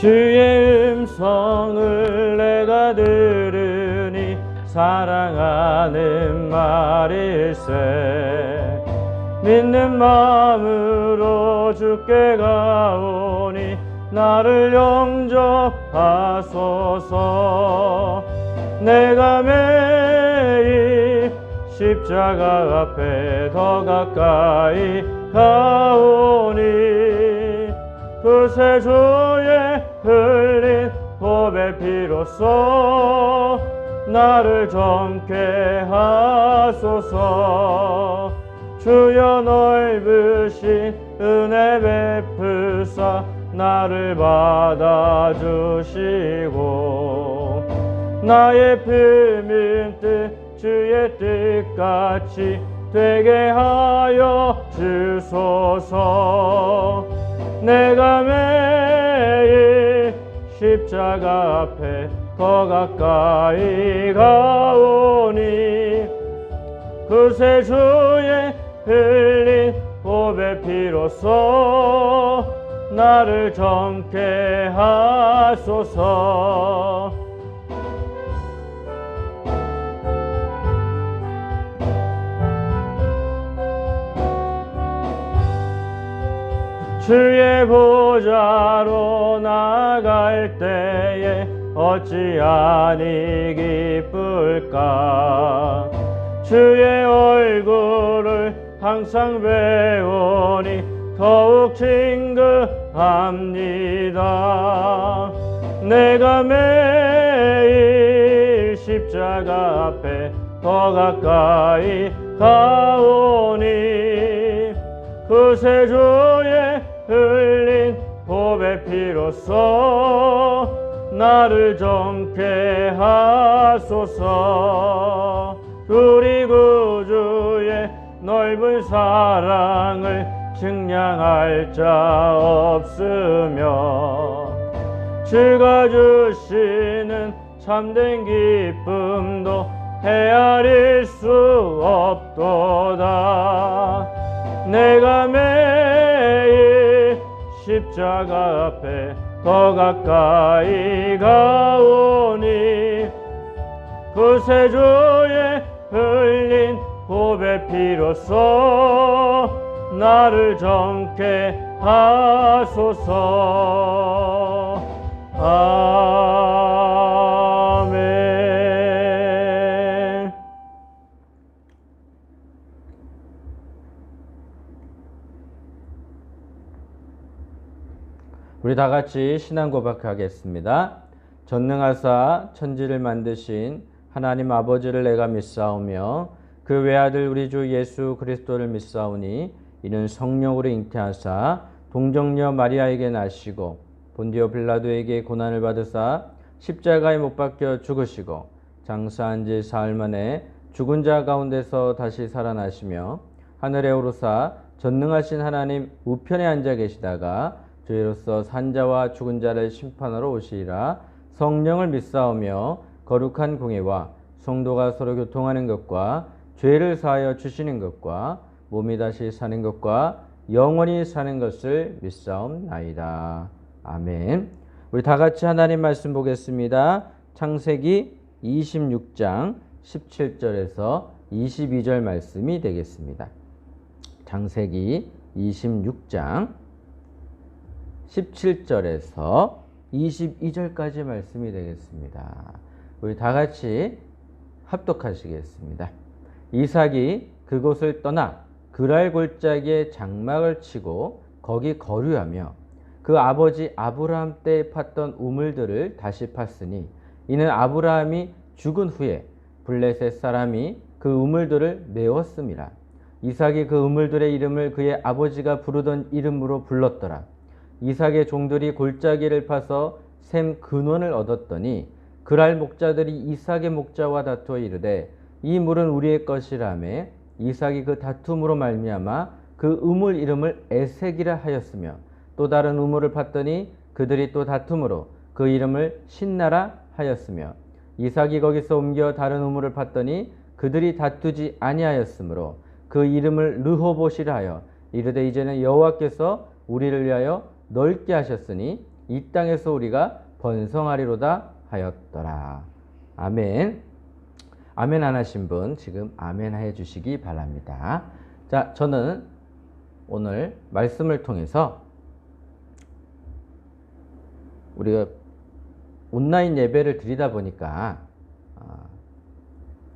주의 음성을 내가 들으니 사랑하는 말일세. 믿는 마음으로 주께 가오니 나를 영접하소서. 내가 매일 십자가 앞에 더 가까이 가오니 그새 주의 흘린 보배 피로써 나를 젊게 하소서. 주여 넓으신 은혜 베푸사 나를 받아주시고 나의 품은 뜻 주의 뜻같이 되게 하여 주소서. 내가 매일 십자가 앞에 더 가까이 가오니 그새 주의 흘린 보배 피로써 나를 젊게 하소서. 주의 보좌로 나갈 때에 어찌하니 기쁠까. 주의 얼굴을 항상 배우니 더욱 친근합니다. 내가 매일 십자가 앞에 더 가까이 가오니 그새 주의 흘린 보배 피로써 나를 젊게 하소서. 우리 구주의 넓은 사랑을 증량할 자 없으며 주가 주시는 참된 기쁨도 헤아릴 수 없도다. 내가 매일 십자가 앞에 더 가까이 가오니 그새 주의 흘린 보배 피로써 나를 젊게 하소서. 아멘. 우리 다 같이 신앙 고백하겠습니다. 전능하사 천지를 만드신 하나님 아버지를 내가 믿사오며 그 외아들 우리 주 예수 그리스도를 믿사오니 이는 성령으로 잉태하사 동정녀 마리아에게 나시고 본디오 빌라도에게 고난을 받으사 십자가에 못 박혀 죽으시고 장사한 지 사흘 만에 죽은 자 가운데서 다시 살아나시며 하늘에 오르사 전능하신 하나님 우편에 앉아 계시다가 저희로서 산자와 죽은 자를 심판하러 오시리라. 성령을 믿사오며 거룩한 공예와 성도가 서로 교통하는 것과 죄를 사하여 주시는 것과 몸이 다시 사는 것과 영원히 사는 것을 믿사옵나이다. 아멘. 우리 다 같이 하나님 말씀 보겠습니다. 창세기 26장 17절에서 22절 말씀이 되겠습니다. 창세기 26장 17절에서 22절까지 말씀이 되겠습니다. 우리 다 같이 합독하시겠습니다. 이삭이 그곳을 떠나 그랄 골짜기에 장막을 치고 거기 거류하며 그 아버지 아브라함 때 팠던 우물들을 다시 팠으니 이는 아브라함이 죽은 후에 블레셋 사람이 그 우물들을 메웠음이라. 이삭이 그 우물들의 이름을 그의 아버지가 부르던 이름으로 불렀더라. 이삭의 종들이 골짜기를 파서 샘 근원을 얻었더니 그랄 목자들이 이삭의 목자와 다투어 이르되 이 물은 우리의 것이라며 이삭이 그 다툼으로 말미암아 그 우물 이름을 에색이라 하였으며 또 다른 우물을 팠더니 그들이 또 다툼으로 그 이름을 신나라 하였으며 이삭이 거기서 옮겨 다른 우물을 팠더니 그들이 다투지 아니하였으므로 그 이름을 르호봇이라 하여 이르되 이제는 여호와께서 우리를 위하여 넓게 하셨으니 이 땅에서 우리가 번성하리로다 하였더라. 아멘. 아멘 안 하신 분 지금 아멘 해 주시기 바랍니다. 자, 저는 오늘 말씀을 통해서 우리가 온라인 예배를 드리다 보니까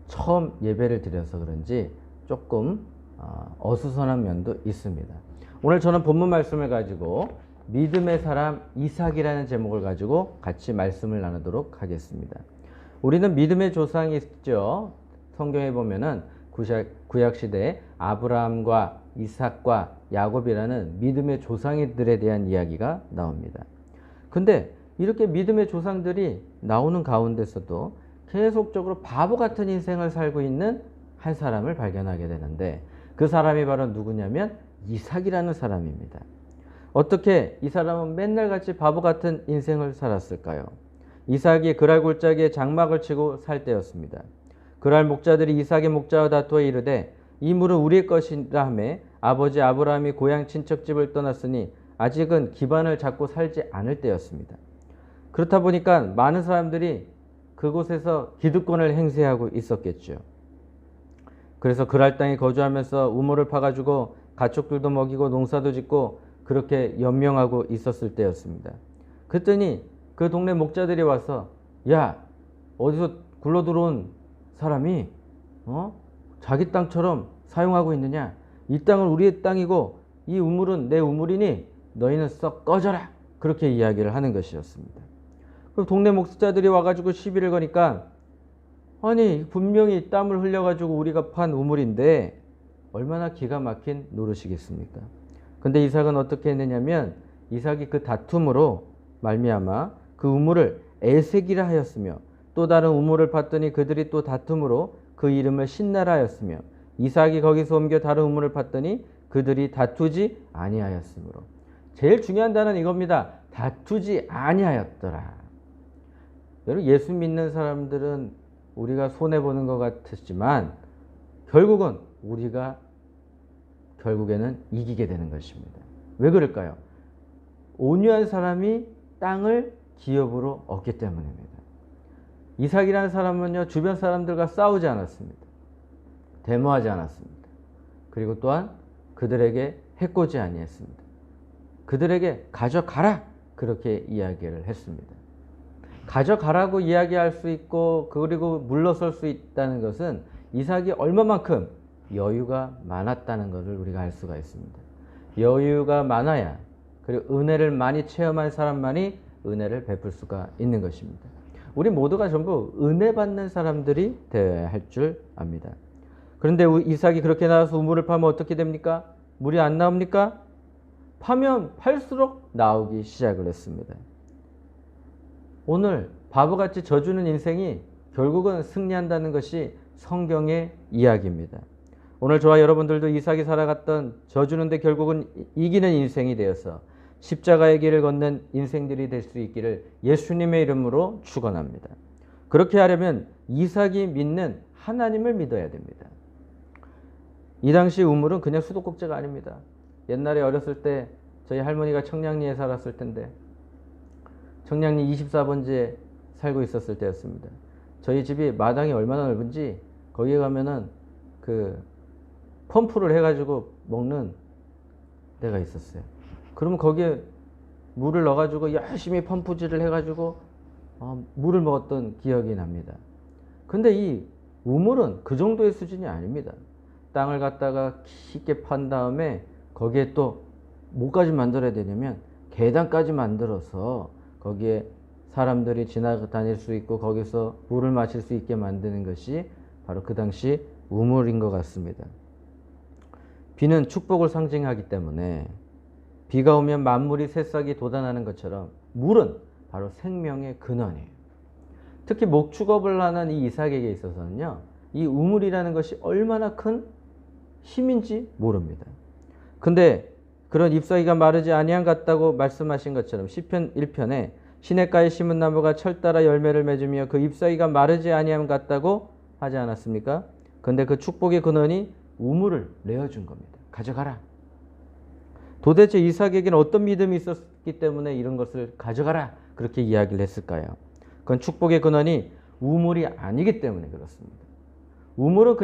처음 예배를 드려서 그런지 조금 어수선한 면도 있습니다. 오늘 저는 본문 말씀을 가지고 믿음의 사람 이삭이라는 제목을 가지고 같이 말씀을 나누도록 하겠습니다. 우리는 믿음의 조상이 있죠. 성경에 보면은 구약시대에 아브라함과 이삭과 야곱이라는 믿음의 조상들에 대한 이야기가 나옵니다. 근데 이렇게 믿음의 조상들이 나오는 가운데서도 계속적으로 바보 같은 인생을 살고 있는 한 사람을 발견하게 되는데 그 사람이 바로 누구냐면 이삭이라는 사람입니다. 어떻게 이 사람은 맨날 같이 바보 같은 인생을 살았을까요? 이삭이 그랄 골짜기에 장막을 치고 살 때였습니다. 그랄 목자들이 이삭의 목자와 다투어 이르되 이 물은 우리의 것이라 하매 아버지 아브라함이 고향 친척집을 떠났으니 아직은 기반을 잡고 살지 않을 때였습니다. 그렇다 보니까 많은 사람들이 그곳에서 기득권을 행세하고 있었겠죠. 그래서 그랄 땅에 거주하면서 우물을 파가지고 가축들도 먹이고 농사도 짓고 그렇게 연명하고 있었을 때였습니다. 그랬더니 그 동네 목자들이 와서 야, 어디서 굴러 들어온 사람이 자기 땅처럼 사용하고 있느냐? 이 땅은 우리의 땅이고 이 우물은 내 우물이니 너희는 썩 꺼져라. 그렇게 이야기를 하는 것이었습니다. 그럼 동네 목자들이 와가지고 시비를 거니까 아니 분명히 땀을 흘려가지고 우리가 판 우물인데 얼마나 기가 막힌 노릇이겠습니까? 근데 이삭은 어떻게 했느냐면 이삭이 그 다툼으로 말미암아 그 우물을 에색이라 하였으며 또 다른 우물을 팠더니 그들이 또 다툼으로 그 이름을 신나라 하였으며 이삭이 거기서 옮겨 다른 우물을 팠더니 그들이 다투지 아니하였으므로. 제일 중요한 단어는 이겁니다. 다투지 아니하였더라. 여러분 예수 믿는 사람들은 우리가 손해보는 것 같았지만 결국은 우리가 결국에는 이기게 되는 것입니다. 왜 그럴까요? 온유한 사람이 땅을 기업으로 얻기 때문입니다. 이삭이라는 사람은요 주변 사람들과 싸우지 않았습니다. 데모하지 않았습니다. 그리고 또한 그들에게 해코지 아니했습니다. 그들에게 가져가라 그렇게 이야기를 했습니다. 가져가라고 이야기할 수 있고 그리고 물러설 수 있다는 것은 이삭이 얼마만큼 여유가 많았다는 것을 우리가 알 수가 있습니다. 여유가 많아야 그리고 은혜를 많이 체험한 사람만이 은혜를 베풀 수가 있는 것입니다. 우리 모두가 전부 은혜 받는 사람들이 되어야 할 줄 압니다. 그런데 이삭이 그렇게 나와서 우물을 파면 어떻게 됩니까? 물이 안 나옵니까? 파면 팔수록 나오기 시작을 했습니다. 오늘 바보같이 져주는 인생이 결국은 승리한다는 것이 성경의 이야기입니다. 오늘 저와 여러분들도 이삭이 살아갔던 져주는데 결국은 이기는 인생이 되어서 십자가의 길을 걷는 인생들이 될 수 있기를 예수님의 이름으로 축원합니다. 그렇게 하려면 이삭이 믿는 하나님을 믿어야 됩니다. 이 당시 우물은 그냥 수도꼭지가 아닙니다. 옛날에 어렸을 때 저희 할머니가 청량리에 살았을 텐데 청량리 24번지에 살고 있었을 때였습니다. 저희 집이 마당이 얼마나 넓은지 거기에 가면은 그 펌프를 해가지고 먹는 데가 있었어요. 그러면 거기에 물을 넣어가지고 열심히 펌프질을 해가지고 물을 먹었던 기억이 납니다. 근데 이 우물은 그 정도의 수준이 아닙니다. 땅을 갖다가 깊게 판 다음에 거기에 또 뭐까지 만들어야 되냐면 계단까지 만들어서 거기에 사람들이 지나다닐 수 있고 거기서 물을 마실 수 있게 만드는 것이 바로 그 당시 우물인 것 같습니다. 비는 축복을 상징하기 때문에 비가 오면 만물이 새싹이 돋아나는 것처럼 물은 바로 생명의 근원이에요. 특히 목축업을 하는 이 이삭에게 있어서는요, 이 우물이라는 것이 얼마나 큰 힘인지 모릅니다. 근데 그런 잎사귀가 마르지 아니한 같다고 말씀하신 것처럼 시편 1편에 시냇가에 심은 나무가 철 따라 열매를 맺으며 그 잎사귀가 마르지 아니함 같다고 하지 않았습니까? 근데 그 축복의 근원이 우물을 내어준 겁니다. 가져가라. 도대체 이삭에게는 어떤 믿음이 있기 때문에 이런 것을 가져가라 그렇게 이야기를 했을까요? 그건 축복의 근원이 우물이 아니기 때문에 그렇습니다. 우물은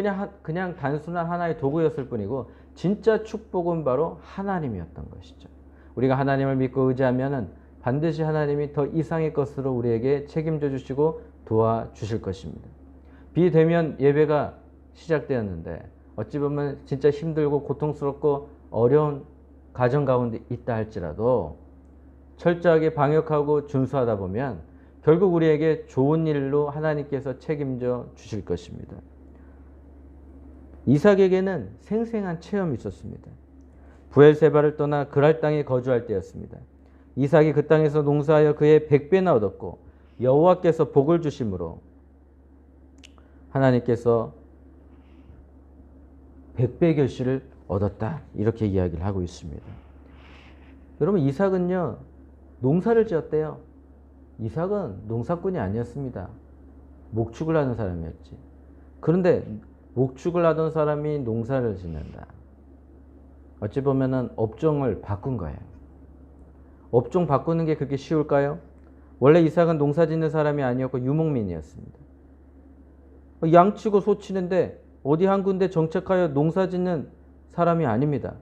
그냥 단순한 하나의 도구였을 뿐이고 진짜 축복은 바로 하나님이었던 것이죠. 우리가 하나님을 믿고 의지하면 반드시 하나님이 더 이상의 것으로 우리에게 책임져 주시고 도와주실 것입니다. 비대면 예배가 시작되었는데 어찌 보면 진짜 힘들고 고통스럽고 어려운 가정 가운데 있다 할지라도 철저하게 방역하고 준수하다 보면 결국 우리에게 좋은 일로 하나님께서 책임져 주실 것입니다. 이삭에게는 생생한 체험이 있었습니다. 부엘세바를 떠나 그랄 땅에 거주할 때였습니다. 이삭이 그 땅에서 농사하여 그의 100배나 얻었고 여호와께서 복을 주심으로 하나님께서 100배 결실을 얻었다 이렇게 이야기를 하고 있습니다. 여러분 이삭은요 농사를 지었대요. 이삭은 농사꾼이 아니었습니다. 목축을 하는 사람이었지. 그런데 목축을 하던 사람이 농사를 짓는다. 어찌 보면은 업종을 바꾼 거예요. 업종 바꾸는 게 그렇게 쉬울까요? 원래 이삭은 농사 짓는 사람이 아니었고 유목민이었습니다. 양치고 소치는데 어디 한 군데 정착하여 농사 짓는 사람이 아닙니다.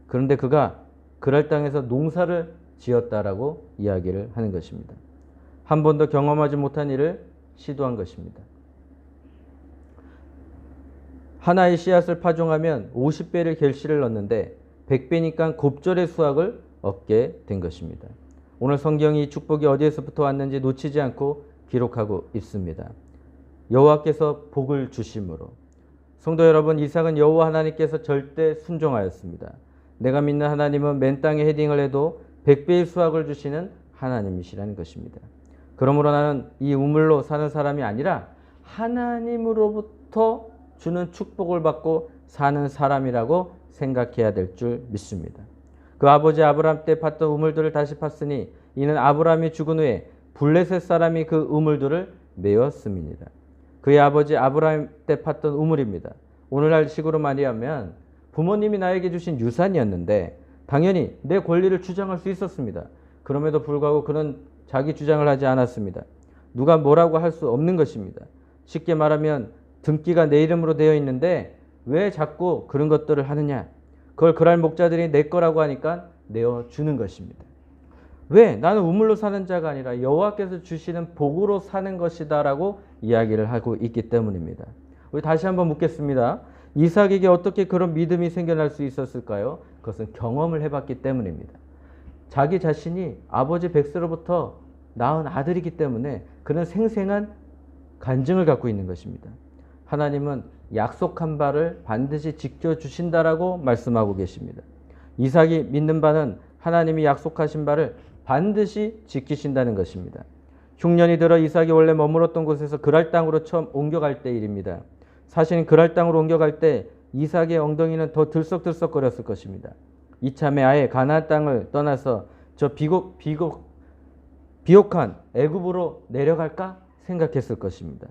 그런데 그가 그랄 땅에서 농사를 지었다라고 이야기를 하는 것입니다. 한 번도 경험하지 못한 일을 시도한 것입니다. 하나의 씨앗을 파종하면 50배를 결실을 얻는데 100배니까 곱절의 수확을 얻게 된 것입니다. 오늘 성경이 이 축복이 어디에서부터 왔는지 놓치지 않고 기록하고 있습니다. 여호와께서 복을 주심으로. 성도 여러분, 이삭은 여호와 하나님께서 절대 순종하였습니다. 내가 믿는 하나님은 맨 땅에 헤딩을 해도 100배의 수확을 주시는 하나님이시라는 것입니다. 그러므로 나는 이 우물로 사는 사람이 아니라 하나님으로부터 주는 축복을 받고 사는 사람이라고 생각해야 될 줄 믿습니다. 그 아버지 아브라함 때 팠던 우물들을 다시 팠으니 이는 아브라함이 죽은 후에 블레셋 사람이 그 우물들을 메웠음이니라. 그의 아버지 아브라함 때 팠던 우물입니다. 오늘날 식으로 말하면 부모님이 나에게 주신 유산이었는데 당연히 내 권리를 주장할 수 있었습니다. 그럼에도 불구하고 그는 자기 주장을 하지 않았습니다. 누가 뭐라고 할 수 없는 것입니다. 쉽게 말하면 등기가 내 이름으로 되어 있는데 왜 자꾸 그런 것들을 하느냐. 그걸 그랄 목자들이 내 거라고 하니까 내어주는 것입니다. 왜? 나는 우물로 사는 자가 아니라 여호와께서 주시는 복으로 사는 것이다 라고 이야기를 하고 있기 때문입니다. 우리 다시 한번 묻겠습니다. 이삭에게 어떻게 그런 믿음이 생겨날 수 있었을까요? 그것은 경험을 해봤기 때문입니다. 자기 자신이 아버지 백세로부터 낳은 아들이기 때문에 그런 생생한 간증을 갖고 있는 것입니다. 하나님은 약속한 바를 반드시 지켜주신다라고 말씀하고 계십니다. 이삭이 믿는 바는 하나님이 약속하신 바를 반드시 지키신다는 것입니다. 흉년이 들어 이삭이 원래 머물었던 곳에서 그랄 땅으로 처음 옮겨갈 때 일입니다. 사실은 그랄 땅으로 옮겨갈 때 이삭의 엉덩이는 더 들썩들썩거렸을 것입니다. 이참에 아예 가나안 땅을 떠나서 저 비옥한 애굽으로 내려갈까 생각했을 것입니다.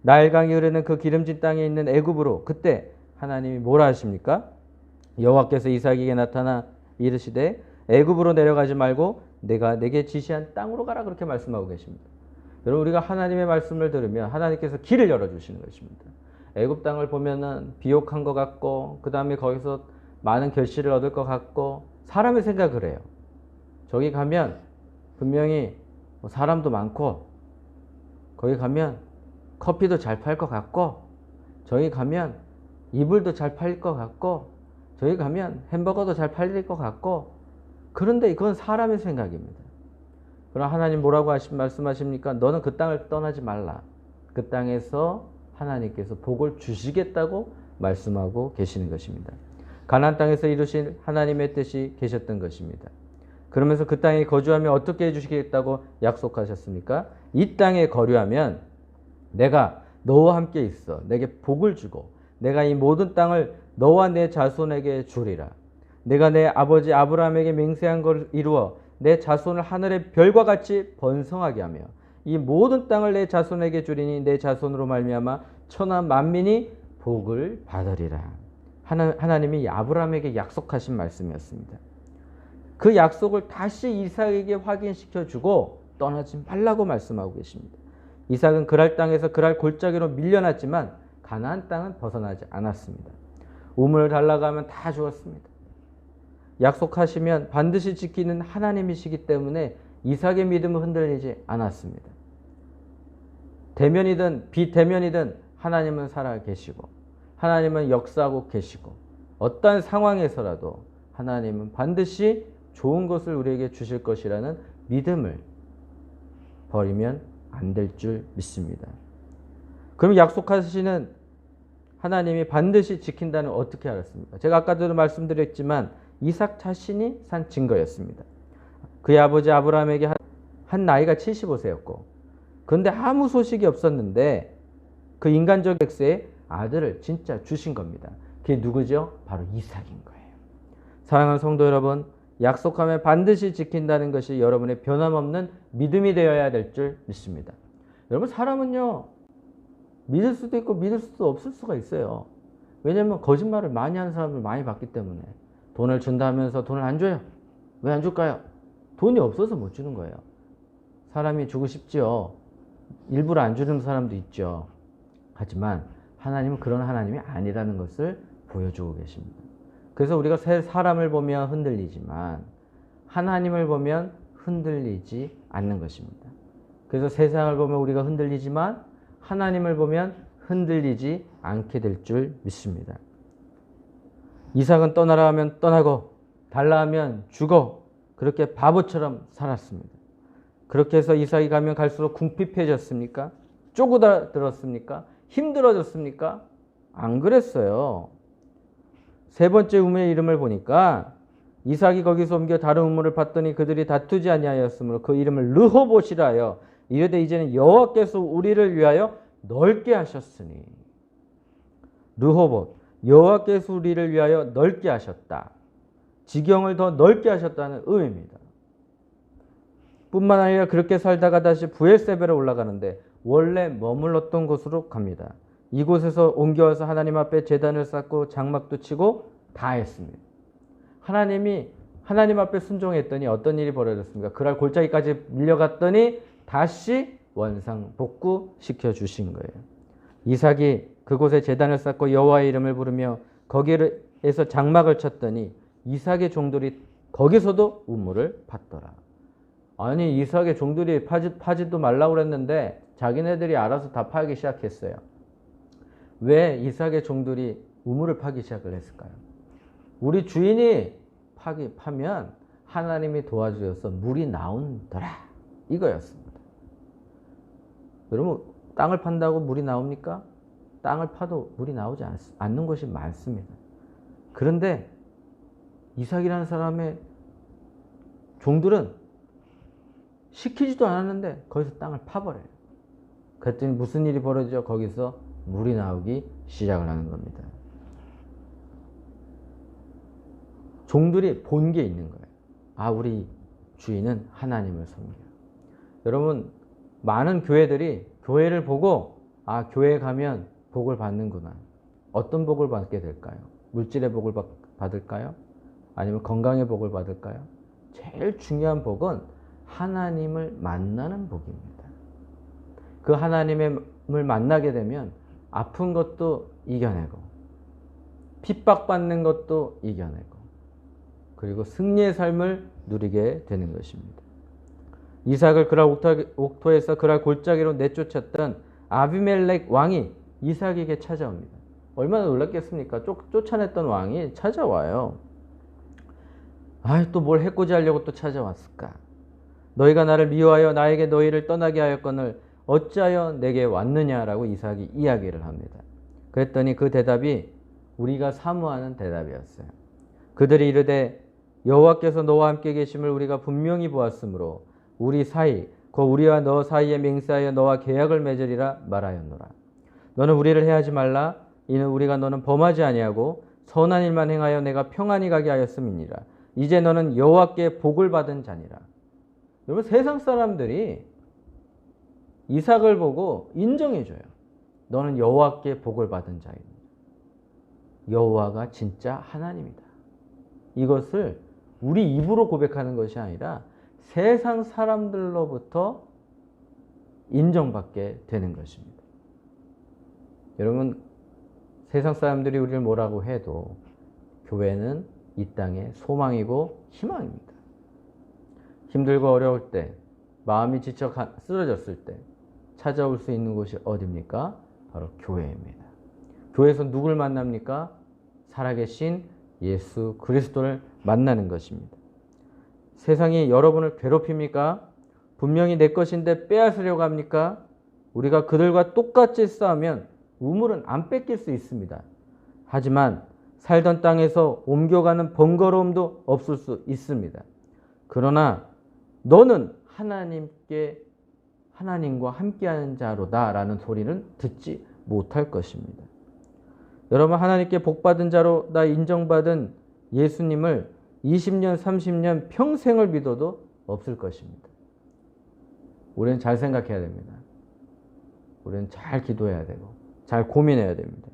나일강이 흐르는 그 기름진 땅에 있는 애굽으로. 그때 하나님이 뭐라 하십니까? 여호와께서 이삭에게 나타나 이르시되 애굽으로 내려가지 말고 내가 내게 지시한 땅으로 가라 그렇게 말씀하고 계십니다. 여러분 우리가 하나님의 말씀을 들으면 하나님께서 길을 열어주시는 것입니다. 애굽 땅을 보면은 비옥한 것 같고 그 다음에 거기서 많은 결실을 얻을 것 같고 사람의 생각을 해요. 저기 가면 분명히 사람도 많고 거기 가면 커피도 잘 팔 것 같고 저기 가면 이불도 잘 팔릴 것 같고 저기 가면 햄버거도 잘 팔릴 것 같고 그런데 그건 사람의 생각입니다. 그럼 하나님 뭐라고 말씀하십니까? 너는 그 땅을 떠나지 말라. 그 땅에서 하나님께서 복을 주시겠다고 말씀하고 계시는 것입니다. 가나안 땅에서 이루신 하나님의 뜻이 계셨던 것입니다. 그러면서 그 땅에 거주하면 어떻게 해주시겠다고 약속하셨습니까? 이 땅에 거류하면 내가 너와 함께 있어. 내게 복을 주고 내가 이 모든 땅을 너와 내 자손에게 주리라. 내가 내 아버지 아브라함에게 맹세한 걸 이루어 내 자손을 하늘의 별과 같이 번성하게 하며 이 모든 땅을 내 자손에게 주리니 내 자손으로 말미암아 천하 만민이 복을 받으리라. 하나님이 아브라함에게 약속하신 말씀이었습니다. 그 약속을 다시 이삭에게 확인시켜주고 떠나지 말라고 말씀하고 계십니다. 이삭은 그랄 땅에서 그랄 골짜기로 밀려났지만 가나안 땅은 벗어나지 않았습니다. 우물을 달라가면 다 죽었습니다. 약속하시면 반드시 지키는 하나님이시기 때문에 이삭의 믿음은 흔들리지 않았습니다. 대면이든 비대면이든 하나님은 살아계시고 하나님은 역사하고 계시고 어떠한 상황에서라도 하나님은 반드시 좋은 것을 우리에게 주실 것이라는 믿음을 버리면 안 될 줄 믿습니다. 그럼 약속하시는 하나님이 반드시 지킨다는 어떻게 알았습니까? 제가 아까도 말씀드렸지만 이삭 자신이 산 증거였습니다. 그의 아버지 아브라함에게 한 나이가 75세였고 그런데 아무 소식이 없었는데 그 인간적 엑스의 아들을 진짜 주신 겁니다. 그게 누구죠? 바로 이삭인 거예요. 사랑하는 성도 여러분, 약속하면 반드시 지킨다는 것이 여러분의 변함없는 믿음이 되어야 될 줄 믿습니다. 여러분, 사람은요 믿을 수도 있고 믿을 수도 없을 수가 있어요. 왜냐하면 거짓말을 많이 하는 사람을 많이 봤기 때문에. 돈을 준다 하면서 돈을 안 줘요. 왜 안 줄까요? 돈이 없어서 못 주는 거예요. 사람이 주고 싶지요. 일부러 안 주는 사람도 있죠. 하지만 하나님은 그런 하나님이 아니라는 것을 보여주고 계십니다. 그래서 우리가 사람을 보면 흔들리지만 하나님을 보면 흔들리지 않는 것입니다. 그래서 세상을 보면 우리가 흔들리지만 하나님을 보면 흔들리지 않게 될 줄 믿습니다. 이삭은 떠나라 하면 떠나고 달라 하면 죽어 그렇게 바보처럼 살았습니다. 그렇게 해서 이삭이 가면 갈수록 궁핍해졌습니까? 쪼그라들었습니까? 힘들어졌습니까? 안 그랬어요. 세 번째 우물의 이름을 보니까 이삭이 거기서 옮겨 다른 우물을 봤더니 그들이 다투지 아니하였으므로 그 이름을 르호봇이라 하여 이르되 이제는 여호와께서 우리를 위하여 넓게 하셨으니. 르호봇, 여호와께서 우리를 위하여 넓게 하셨다. 지경을 더 넓게 하셨다는 의미입니다. 뿐만 아니라 그렇게 살다가 다시 브엘세바로 올라가는데 원래 머물렀던 곳으로 갑니다. 이곳에서 옮겨와서 하나님 앞에 제단을 쌓고 장막도 치고 다 했습니다. 하나님이 하나님 앞에 순종했더니 어떤 일이 벌어졌습니까? 그날 골짜기까지 밀려갔더니 다시 원상복구 시켜주신 거예요. 이삭이 그곳에 제단을 쌓고 여호와의 이름을 부르며 거기에서 장막을 쳤더니 이삭의 종들이 거기서도 우물을 팠더라. 아니, 이삭의 종들이 파지도 말라고 그랬는데 자기네들이 알아서 다 파기 시작했어요. 왜 이삭의 종들이 우물을 파기 시작을 했을까요? 우리 주인이 파면 하나님이 도와주셔서 물이 나온더라, 이거였습니다. 여러분, 땅을 판다고 물이 나옵니까? 땅을 파도 물이 나오지 않는 곳이 많습니다. 그런데 이삭이라는 사람의 종들은 시키지도 않았는데 거기서 땅을 파버려요. 그랬더니 무슨 일이 벌어지죠? 거기서 물이 나오기 시작을 하는 겁니다. 종들이 본 게 있는 거예요. 아, 우리 주인은 하나님을 섬겨요. 여러분, 많은 교회들이 교회를 보고 아, 교회 가면 복을 받는구나. 어떤 복을 받게 될까요? 물질의 복을 받을까요? 아니면 건강의 복을 받을까요? 제일 중요한 복은 하나님을 만나는 복입니다. 그 하나님을 만나게 되면 아픈 것도 이겨내고 핍박받는 것도 이겨내고 그리고 승리의 삶을 누리게 되는 것입니다. 이삭을 그랄 옥토에서 그랄 골짜기로 내쫓았던 아비멜렉 왕이 이삭에게 찾아옵니다. 얼마나 놀랐겠습니까? 쫓아냈던 왕이 찾아와요. 아, 또 뭘 해코지하려고 또 찾아왔을까? 너희가 나를 미워하여 나에게 너희를 떠나게 하였거늘 어찌하여 내게 왔느냐라고 이삭이 이야기를 합니다. 그랬더니 그 대답이 우리가 사모하는 대답이었어요. 그들이 이르되 여호와께서 너와 함께 계심을 우리가 분명히 보았으므로 우리 사이 곧 우리와 너 사이에 맹세하여 너와 계약을 맺으리라 말하였노라. 너는 우리를 해하지 말라. 이는 우리가 너는 범하지 아니하고 선한 일만 행하여 내가 평안히 가게 하였음이니라. 이제 너는 여호와께 복을 받은 자니라. 여러분, 세상 사람들이 이삭을 보고 인정해줘요. 너는 여호와께 복을 받은 자이니 여호와가 진짜 하나님이다. 이것을 우리 입으로 고백하는 것이 아니라 세상 사람들로부터 인정받게 되는 것입니다. 여러분, 세상 사람들이 우리를 뭐라고 해도 교회는 이 땅의 소망이고 희망입니다. 힘들고 어려울 때, 마음이 지쳐 쓰러졌을 때 찾아올 수 있는 곳이 어디입니까? 바로 교회입니다. 교회에서 누굴 만납니까? 살아계신 예수 그리스도를 만나는 것입니다. 세상이 여러분을 괴롭힙니까? 분명히 내 것인데 빼앗으려고 합니까? 우리가 그들과 똑같이 싸우면 우물은 안 뺏길 수 있습니다. 하지만 살던 땅에서 옮겨가는 번거로움도 없을 수 있습니다. 그러나 너는 하나님과 함께하는 자로다 라는 소리는 듣지 못할 것입니다. 여러분, 하나님께 복받은 자로 인정받은 예수님을 20년, 30년 평생을 믿어도 없을 것입니다. 우리는 잘 생각해야 됩니다. 우리는 잘 기도해야 되고 잘 고민해야 됩니다.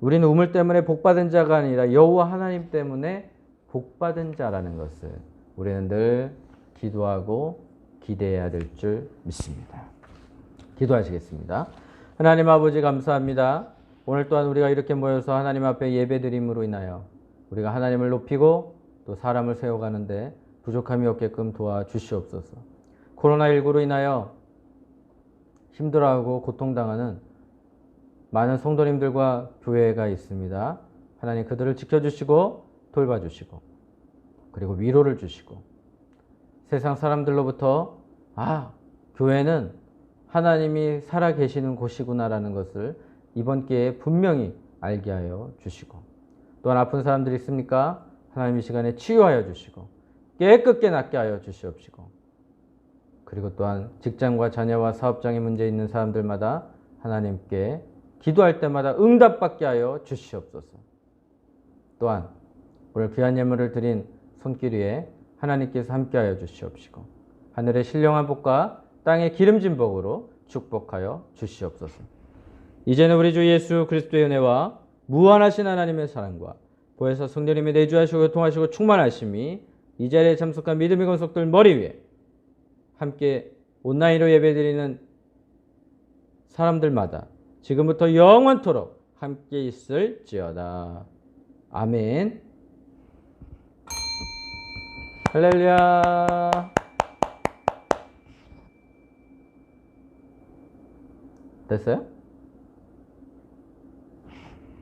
우리는 우물 때문에 복받은 자가 아니라 여호와 하나님 때문에 복받은 자라는 것을 우리는 늘 기도하고 기대해야 될 줄 믿습니다. 기도하시겠습니다. 하나님 아버지 감사합니다. 오늘 또한 우리가 이렇게 모여서 하나님 앞에 예배드림으로 인하여 우리가 하나님을 높이고 또 사람을 세워가는데 부족함이 없게끔 도와주시옵소서. 코로나19로 인하여 힘들어하고 고통당하는 많은 성도님들과 교회가 있습니다. 하나님 그들을 지켜주시고 돌봐주시고 그리고 위로를 주시고 세상 사람들로부터 교회는 하나님이 살아계시는 곳이구나라는 것을 이번 기회에 분명히 알게 하여 주시고 또한 아픈 사람들이 있습니까? 하나님 이 시간에 치유하여 주시고 깨끗게 낫게 하여 주시옵시고 그리고 또한 직장과 자녀와 사업장에 문제 있는 사람들마다 하나님께 기도할 때마다 응답받게 하여 주시옵소서. 또한 오늘 귀한 예물을 드린 손길 위에 하나님께서 함께하여 주시옵시고 하늘의 신령한 복과 땅의 기름진 복으로 축복하여 주시옵소서. 이제는 우리 주 예수 그리스도의 은혜와 무한하신 하나님의 사랑과 보혜사 성령님의 내주하시고 교통하시고 충만하심이 이 자리에 참석한 믿음의 권속들 머리 위에 함께 온라인으로 예배드리는 사람들마다 지금부터 영원토록 함께 있을지어다. 아멘. 할렐루야. 됐어요?